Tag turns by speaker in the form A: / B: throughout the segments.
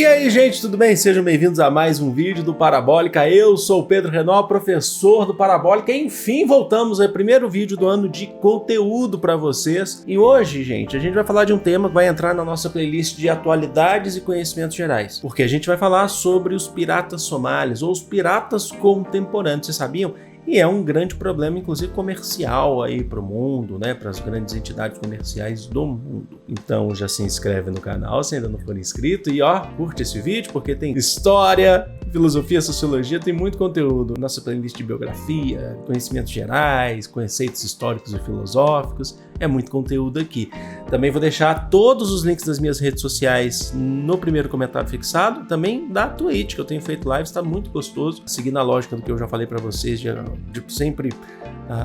A: E aí, gente, tudo bem? Sejam bem-vindos a mais um vídeo do Parabólica. Eu sou o Pedro Renó, professor do Parabólica. E, enfim, voltamos ao primeiro vídeo do ano de conteúdo para vocês. E hoje, gente, a gente vai falar de um tema que vai entrar na nossa playlist de atualidades e conhecimentos gerais. Porque a gente vai falar sobre os piratas somalis, ou os piratas contemporâneos, vocês sabiam? E é um grande problema, inclusive comercial aí para o mundo, né? Para as grandes entidades comerciais do mundo. Então já se inscreve no canal se ainda não for inscrito e ó, curte esse vídeo porque tem história, filosofia, sociologia, tem muito conteúdo. Nossa playlist de biografia, conhecimentos gerais, conceitos históricos e filosóficos, é muito conteúdo aqui. Também vou deixar todos os links das minhas redes sociais no primeiro comentário fixado, também da Twitch, que eu tenho feito lives, está muito gostoso, seguindo a lógica do que eu já falei para vocês, de sempre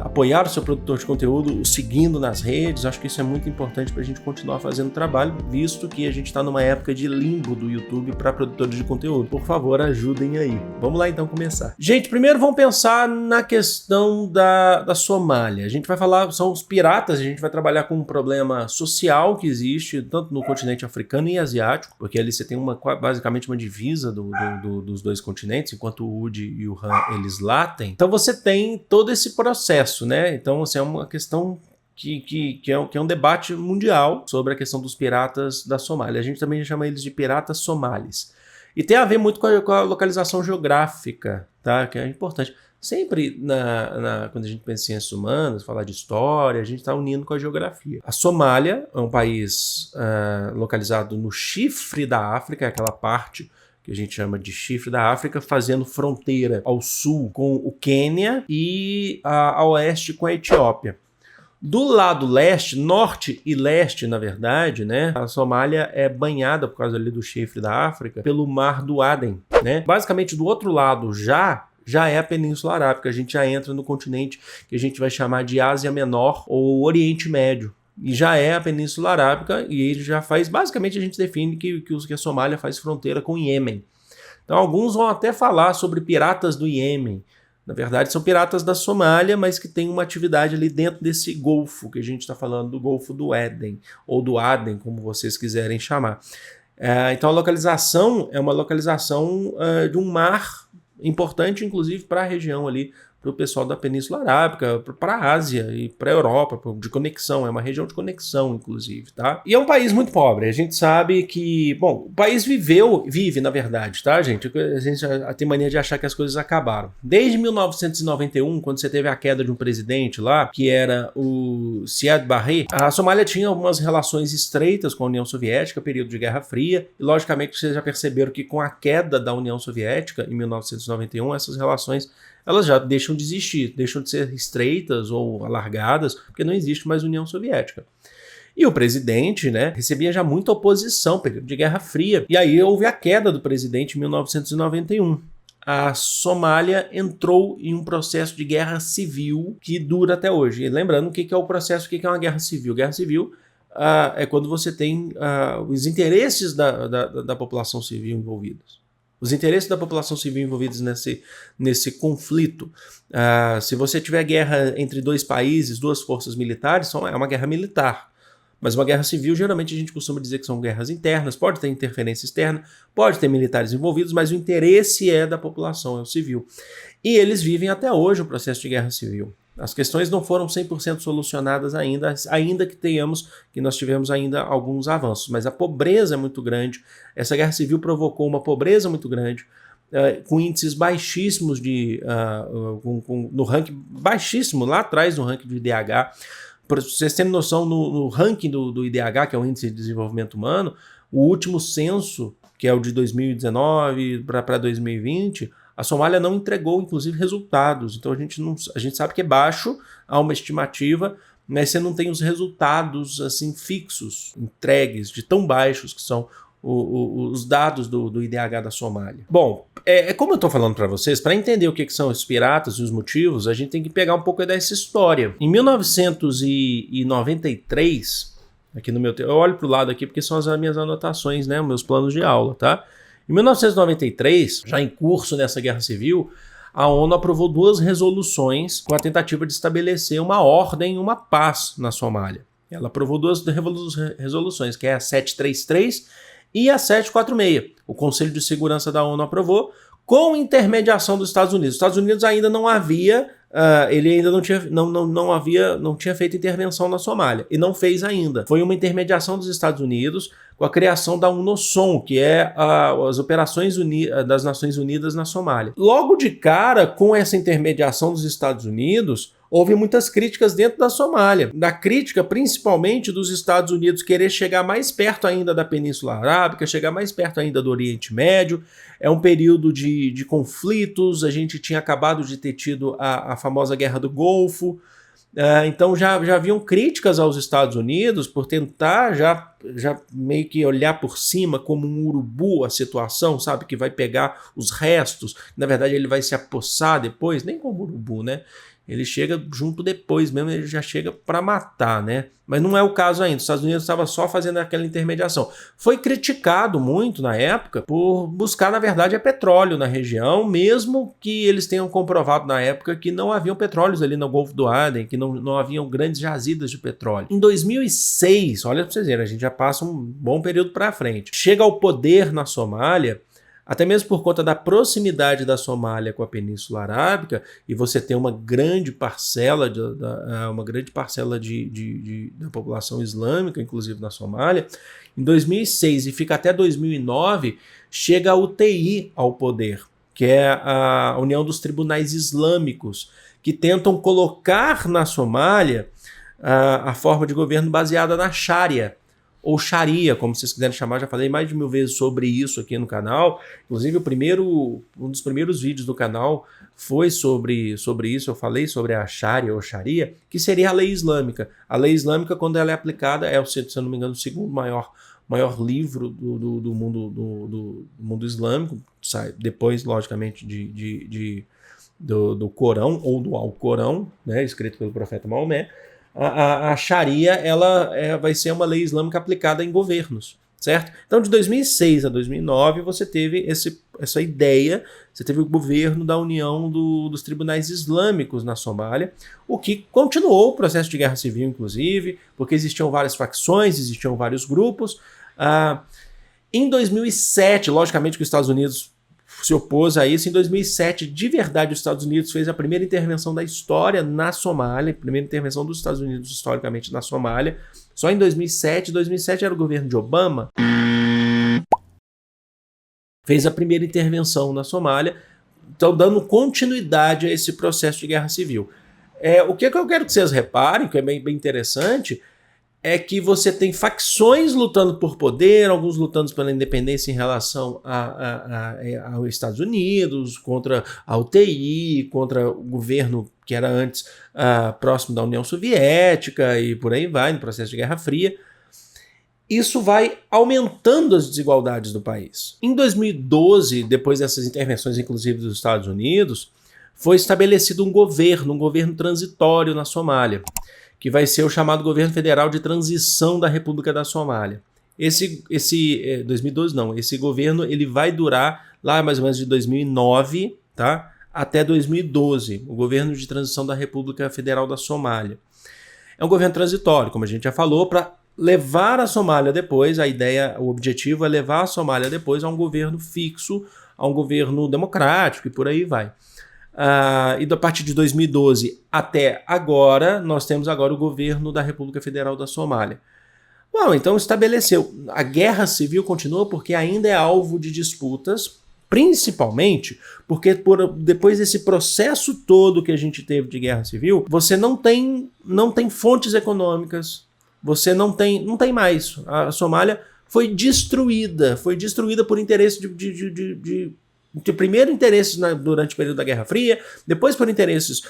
A: apoiar o seu produtor de conteúdo, o seguindo nas redes. Acho que isso é muito importante para a gente continuar fazendo o trabalho, visto que a gente está numa época de limbo do YouTube para produtores de conteúdo. Por favor, ajudem aí. Vamos lá então começar. Gente, primeiro vamos pensar na questão da Somália. A gente vai falar, são os piratas, a gente vai trabalhar com um problema social que existe, tanto no continente africano e asiático, porque ali você tem basicamente uma divisa dos dois continentes, enquanto o Ood e o Han, eles latem. Então você tem todo esse processo, né? Então, assim, é uma questão que é um debate mundial sobre a questão dos piratas da Somália. A gente também chama eles de piratas somalis. E tem a ver muito com a localização geográfica, tá? Que é importante. Sempre quando a gente pensa em ciências humanas, falar de história, a gente está unindo com a geografia. A Somália é um país localizado no chifre da África, aquela parte que a gente chama de chifre da África, fazendo fronteira ao sul com o Quênia e ao oeste com a Etiópia. Do lado leste, norte e leste, na verdade, né, a Somália é banhada, por causa ali do chifre da África, pelo Mar do Aden, né? Basicamente, do outro lado já é a Península Arábica, a gente já entra no continente que a gente vai chamar de Ásia Menor ou Oriente Médio. E já é a Península Arábica, e ele já faz, basicamente a gente define que a Somália faz fronteira com o Iêmen. Então alguns vão até falar sobre piratas do Iêmen. Na verdade são piratas da Somália, mas que tem uma atividade ali dentro desse golfo, que a gente está falando do Golfo do Éden, ou do Aden, como vocês quiserem chamar. Então a localização é uma localização de um mar importante, inclusive para a região ali, para o pessoal da Península Arábica, para a Ásia e para a Europa, de conexão, é uma região de conexão, inclusive, tá? E é um país muito pobre, a gente sabe que, bom, o país vive, na verdade, tá, gente? A gente já tem mania de achar que as coisas acabaram. Desde 1991, quando você teve a queda de um presidente lá, que era o Siad Barre, a Somália tinha algumas relações estreitas com a União Soviética, período de Guerra Fria, e logicamente vocês já perceberam que com a queda da União Soviética, em 1991, essas relações elas já deixam de existir, deixam de ser estreitas ou alargadas, porque não existe mais União Soviética. E o presidente, né, recebia já muita oposição, período de Guerra Fria, e aí houve a queda do presidente em 1991. A Somália entrou em um processo de guerra civil que dura até hoje. E lembrando o que é o processo, o que é uma guerra civil. Guerra civil é quando você tem os interesses da população civil envolvidos. Os interesses da população civil envolvidos nesse conflito. Se você tiver guerra entre dois países, duas forças militares, é uma guerra militar. Mas uma guerra civil, geralmente a gente costuma dizer que são guerras internas, pode ter interferência externa, pode ter militares envolvidos, mas o interesse é da população, é o civil. E eles vivem até hoje o processo de guerra civil. As questões não foram 100% solucionadas ainda que nós tivemos ainda alguns avanços, mas a pobreza é muito grande. Essa guerra civil provocou uma pobreza muito grande, com índices baixíssimos no ranking, baixíssimo lá atrás no ranking do IDH. Para vocês terem noção, no ranking do IDH, que é o Índice de Desenvolvimento Humano, o último censo, que é o de 2019 para 2020, a Somália não entregou, inclusive, resultados. Então a gente sabe que é baixo, há uma estimativa, mas você não tem os resultados assim fixos, entregues, de tão baixos que são os dados do IDH da Somália. Bom, como eu estou falando para vocês, para entender o que são os piratas e os motivos, a gente tem que pegar um pouco dessa história. Em 1993, aqui no meu eu olho para o lado aqui porque são as minhas anotações, né, meus planos de aula, tá? Em 1993, já em curso nessa guerra civil, a ONU aprovou 2 resoluções com a tentativa de estabelecer uma ordem, uma paz na Somália. Ela aprovou 2 resoluções, que é a 733 e a 746. O Conselho de Segurança da ONU aprovou, com intermediação dos Estados Unidos. Os Estados Unidos ainda não havia, ele ainda não tinha feito intervenção na Somália, e não fez ainda. Foi uma intermediação dos Estados Unidos com a criação da UNOSOM, que é as operações das Nações Unidas na Somália. Logo de cara, com essa intermediação dos Estados Unidos, houve muitas críticas dentro da Somália. Da crítica, principalmente dos Estados Unidos querer chegar mais perto ainda da Península Arábica, chegar mais perto ainda do Oriente Médio. É um período de conflitos, a gente tinha acabado de ter tido a famosa Guerra do Golfo. Então já haviam críticas aos Estados Unidos por tentar já meio que olhar por cima como um urubu a situação, sabe? Que vai pegar os restos, na verdade ele vai se apossar depois, nem como urubu, né? Ele chega junto depois mesmo, ele já chega para matar, né? Mas não é o caso ainda, os Estados Unidos estavam só fazendo aquela intermediação. Foi criticado muito na época por buscar, na verdade, petróleo na região, mesmo que eles tenham comprovado na época que não haviam petróleos ali no Golfo do Aden, que não haviam grandes jazidas de petróleo. Em 2006, olha para vocês verem, a gente já passa um bom período para frente. Chega ao poder na Somália, até mesmo por conta da proximidade da Somália com a Península Arábica, e você tem uma grande parcela da população islâmica, inclusive na Somália. Em 2006 e fica até 2009, chega a UTI ao poder, que é a União dos Tribunais Islâmicos, que tentam colocar na Somália a forma de governo baseada na Sharia, ou Sharia, como vocês quiserem chamar. Já falei mais de 1000 vezes sobre isso aqui no canal. Inclusive, um dos primeiros vídeos do canal foi sobre isso. Eu falei sobre a Sharia ou Sharia, que seria a lei islâmica. A lei islâmica, quando ela é aplicada, se eu não me engano, o segundo maior livro do mundo islâmico, sai depois, logicamente, do Corão, ou do Alcorão, né, escrito pelo profeta Maomé. A Sharia vai ser uma lei islâmica aplicada em governos, certo? Então, de 2006 a 2009, você teve essa ideia, você teve o governo da União dos Tribunais Islâmicos na Somália, o que continuou o processo de guerra civil, inclusive, porque existiam várias facções, existiam vários grupos. Em 2007, logicamente que os Estados Unidos se opôs a isso. Em 2007, de verdade, os Estados Unidos fez a primeira intervenção da história na Somália, primeira intervenção dos Estados Unidos historicamente na Somália, só em 2007. 2007 era o governo de Obama, fez a primeira intervenção na Somália, então dando continuidade a esse processo de guerra civil. O que eu quero que vocês reparem, que é bem interessante, é que você tem facções lutando por poder, alguns lutando pela independência em relação aos Estados Unidos, contra a UTI, contra o governo que era antes próximo da União Soviética, e por aí vai, no processo de Guerra Fria. Isso vai aumentando as desigualdades do país. Em 2012, depois dessas intervenções, inclusive dos Estados Unidos, foi estabelecido um governo transitório na Somália, que vai ser o chamado Governo Federal de Transição da República da Somália. Esse 2012 não, esse governo ele vai durar lá mais ou menos de 2009, tá, até 2012, o Governo de Transição da República Federal da Somália. É um governo transitório, como a gente já falou, para levar a Somália depois, o objetivo é levar a Somália depois a um governo fixo, a um governo democrático e por aí vai. E a partir de 2012 até agora, nós temos agora o governo da República Federal da Somália. Bom, então estabeleceu. A guerra civil continua porque ainda é alvo de disputas, principalmente porque depois desse processo todo que a gente teve de guerra civil, você não tem fontes econômicas, você não tem mais. A Somália foi destruída por interesse primeiro interesses durante o período da Guerra Fria, depois por interesses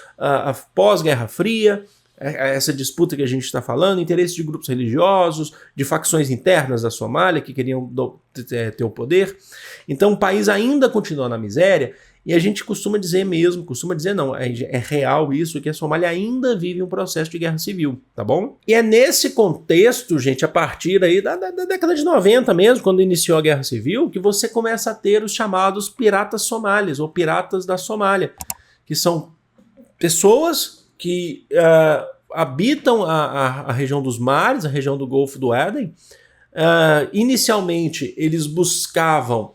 A: pós-Guerra Fria, essa disputa que a gente está falando, interesses de grupos religiosos, de facções internas da Somália que queriam ter o poder. Então o país ainda continua na miséria, e a gente costuma dizer não, é real isso, que a Somália ainda vive um processo de guerra civil, tá bom? E é nesse contexto, gente, a partir aí da década de 90 mesmo, quando iniciou a guerra civil, que você começa a ter os chamados piratas somalis, ou piratas da Somália, que são pessoas que habitam a região dos mares, a região do Golfo do Aden, Inicialmente, eles buscavam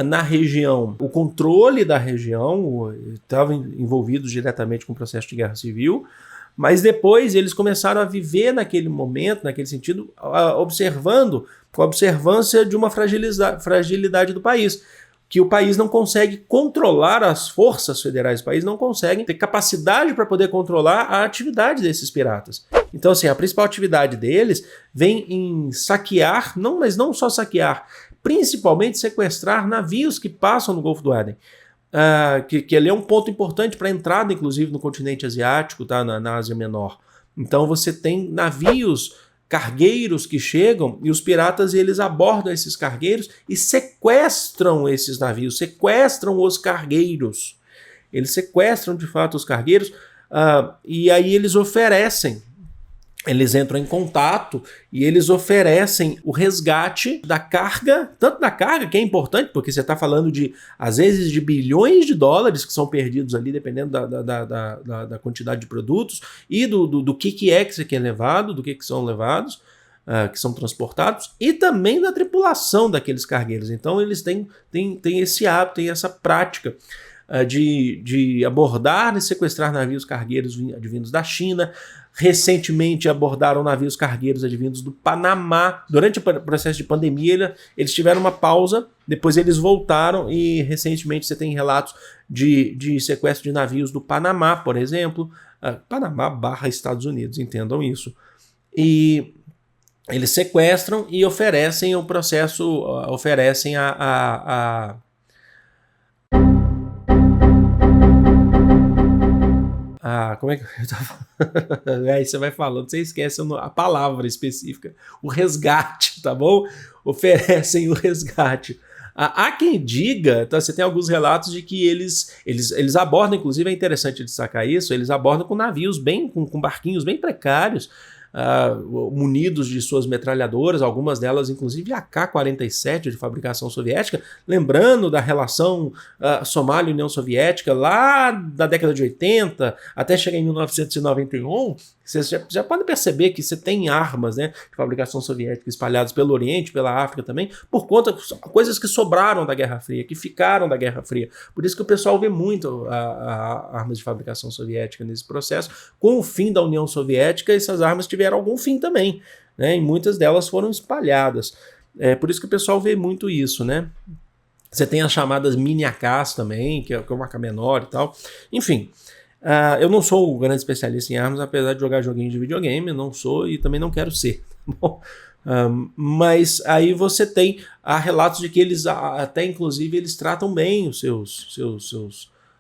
A: na região o controle da região, estavam envolvidos diretamente com o processo de guerra civil, mas depois eles começaram a viver naquele momento, naquele sentido, observando, com a observância de uma fragilidade do país, que o país não consegue controlar, as forças federais do país não conseguem ter capacidade para poder controlar a atividade desses piratas. Então, assim, a principal atividade deles vem em saquear, mas não só saquear, principalmente sequestrar navios que passam no Golfo do Aden. Que ali é um ponto importante para a entrada, inclusive, no continente asiático, tá? na Ásia Menor. Então você tem navios cargueiros que chegam e os piratas eles abordam esses cargueiros e sequestram esses navios, sequestram os cargueiros. Eles sequestram de fato os cargueiros e aí eles oferecem. Eles entram em contato e eles oferecem o resgate da carga, tanto da carga, que é importante, porque você está falando às vezes, de bilhões de dólares que são perdidos ali, dependendo da quantidade de produtos, e do que é que é levado, do que são levados, que são transportados, e também da tripulação daqueles cargueiros. Então eles têm esse hábito, têm essa prática de abordar e sequestrar navios cargueiros advindos da China. Recentemente abordaram navios cargueiros advindos do Panamá. Durante o processo de pandemia, eles tiveram uma pausa, depois eles voltaram e recentemente você tem relatos de sequestro de navios do Panamá, por exemplo. Panamá/Estados Unidos, entendam isso. E eles sequestram e oferecem o processo, oferecem como é que eu tava falando? Aí você vai falando, você esquece a palavra específica. O resgate, tá bom? Oferecem o resgate. Há quem diga, tá, você tem alguns relatos de que eles abordam, inclusive é interessante destacar isso, eles abordam com navios com barquinhos bem precários, munidos de suas metralhadoras, algumas delas inclusive AK-47 de fabricação soviética, lembrando da relação Somália e União Soviética lá da década de 80 até chegar em 1991. Vocês já podem perceber que você tem armas, né, de fabricação soviética espalhadas pelo Oriente, pela África também, por conta de coisas que sobraram da Guerra Fria, que ficaram da Guerra Fria. Por isso que o pessoal vê muito armas de fabricação soviética nesse processo. Com o fim da União Soviética, essas armas tiveram algum fim também, né, e muitas delas foram espalhadas. Por isso que o pessoal vê muito isso, né? Você tem as chamadas mini AKs também, que é uma AK menor e tal. Enfim, eu não sou um grande especialista em armas, apesar de jogar joguinhos de videogame, eu não sou e também não quero ser. Mas aí você tem relatos de que eles até inclusive eles tratam bem os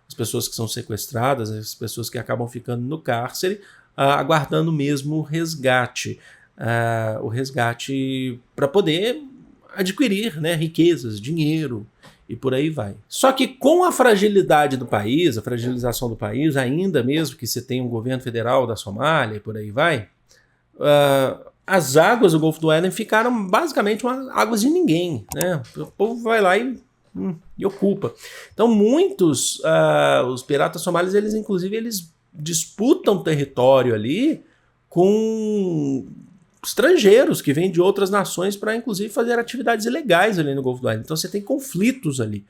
A: as pessoas que são sequestradas, as pessoas que acabam ficando no cárcere, aguardando mesmo o resgate para poder adquirir, né, riquezas, dinheiro e por aí vai. Só que com a fragilidade do país, a fragilização do país, ainda mesmo que você tenha um governo federal da Somália e por aí vai, as águas do Golfo do Aden ficaram basicamente águas de ninguém, né? O povo vai lá e ocupa. Então muitos, os piratas somalis, eles disputam território ali com estrangeiros que vêm de outras nações para inclusive fazer atividades ilegais ali no Golfo do Aden. Então você tem conflitos ali.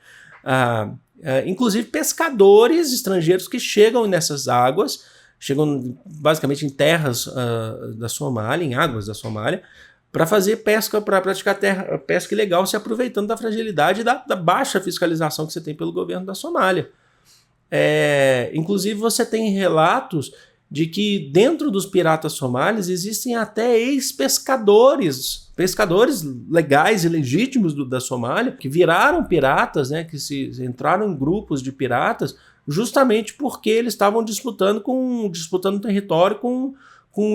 A: Inclusive pescadores estrangeiros que chegam nessas águas, chegam basicamente em terras da Somália, em águas da Somália, para fazer pesca, para praticar pesca ilegal, se aproveitando da fragilidade e da baixa fiscalização que você tem pelo governo da Somália. Inclusive você tem relatos de que dentro dos piratas somalis existem até pescadores legais e legítimos da Somália, que viraram piratas, né, que entraram em grupos de piratas, justamente porque eles estavam disputando território com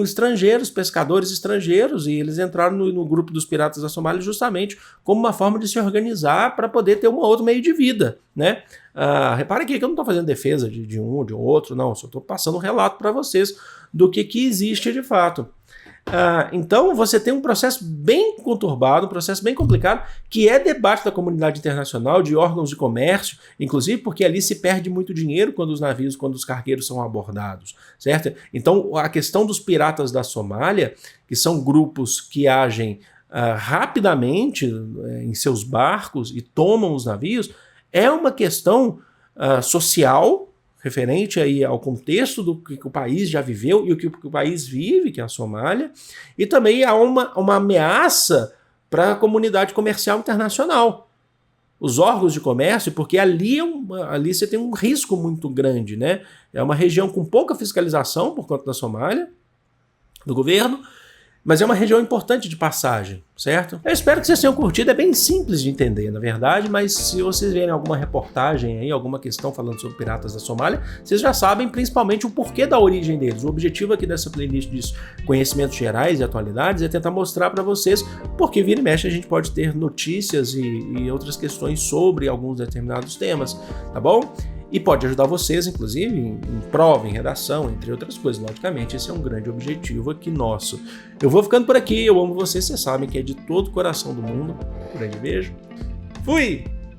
A: estrangeiros, pescadores estrangeiros, e eles entraram no grupo dos piratas da Somália justamente como uma forma de se organizar para poder ter um outro meio de vida, né? Repara aqui que eu não estou fazendo defesa de um ou de outro, não, só estou passando um relato para vocês do que existe de fato. Então você tem um processo bem conturbado, um processo bem complicado, que é debate da comunidade internacional, de órgãos de comércio, inclusive porque ali se perde muito dinheiro quando os cargueiros são abordados, certo? Então a questão dos piratas da Somália, que são grupos que agem rapidamente em seus barcos e tomam os navios, é uma questão social, referente aí ao contexto do que o país já viveu e o que o país vive, que é a Somália, e também há uma ameaça para a comunidade comercial internacional. Os órgãos de comércio, porque ali você tem um risco muito grande, né? É uma região com pouca fiscalização por conta da Somália, do governo, mas é uma região importante de passagem, certo? Eu espero que vocês tenham curtido, é bem simples de entender, na verdade, mas se vocês verem alguma reportagem aí, alguma questão falando sobre piratas da Somália, vocês já sabem principalmente o porquê da origem deles. O objetivo aqui dessa playlist de conhecimentos gerais e atualidades é tentar mostrar para vocês porque vira e mexe a gente pode ter notícias e outras questões sobre alguns determinados temas, tá bom? E pode ajudar vocês, inclusive, em prova, em redação, entre outras coisas. Logicamente, esse é um grande objetivo aqui nosso. Eu vou ficando por aqui, eu amo vocês sabem que é de todo o coração do mundo. Um grande beijo. Fui!